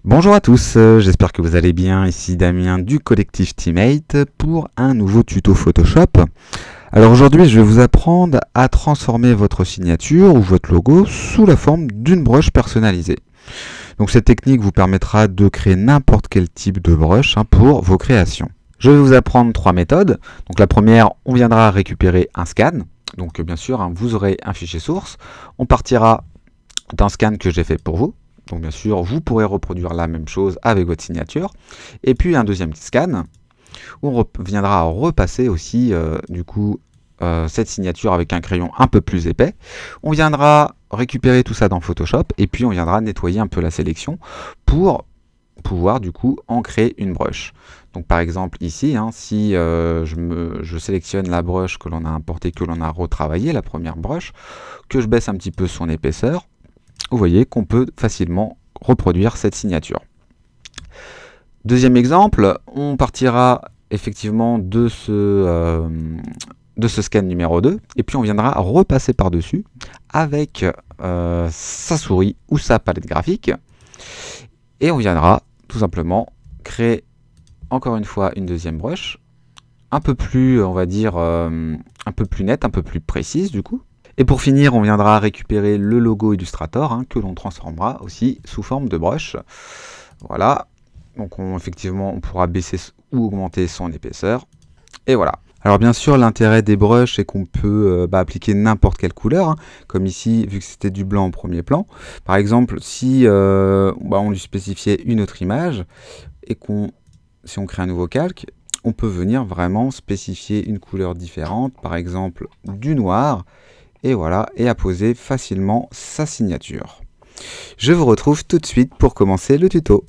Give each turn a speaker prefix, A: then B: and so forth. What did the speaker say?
A: Bonjour à tous, j'espère que vous allez bien. Ici Damien du collectif Teammate pour un nouveau tuto Photoshop. Alors aujourd'hui, je vais vous apprendre à transformer votre signature ou votre logo sous la forme d'une brush personnalisée. Donc cette technique vous permettra de créer n'importe quel type de brush pour vos créations. Je vais vous apprendre trois méthodes. Donc la première, on viendra récupérer un scan. Donc bien sûr, vous aurez un fichier source. On partira d'un scan que j'ai fait pour vous. Donc bien sûr, vous pourrez reproduire la même chose avec votre signature. Et puis un deuxième scan, où on viendra repasser aussi cette signature avec un crayon un peu plus épais. On viendra récupérer tout ça dans Photoshop, et puis on viendra nettoyer un peu la sélection pour pouvoir du coup en créer une brush. Donc par exemple ici, si je sélectionne la brush que l'on a importée, que l'on a retravaillée, la première brush, que je baisse un petit peu son épaisseur, vous voyez qu'on peut facilement reproduire cette signature. Deuxième exemple, on partira effectivement de ce scan numéro 2, et puis on viendra repasser par-dessus avec sa souris ou sa palette graphique, et on viendra tout simplement créer encore une fois une deuxième brush, un peu plus, on va dire, un peu plus nette, un peu plus précise du coup. Et pour finir, on viendra récupérer le logo Illustrator que l'on transformera aussi sous forme de brush. Voilà, donc effectivement on pourra baisser ou augmenter son épaisseur. Et voilà. Alors bien sûr, l'intérêt des brushes est qu'on peut appliquer n'importe quelle couleur, comme ici, vu que c'était du blanc au premier plan. Par exemple, si on lui spécifiait une autre image, et si on crée un nouveau calque, on peut venir vraiment spécifier une couleur différente, par exemple du noir, et voilà, et apposer facilement sa signature. Je vous retrouve tout de suite pour commencer le tuto.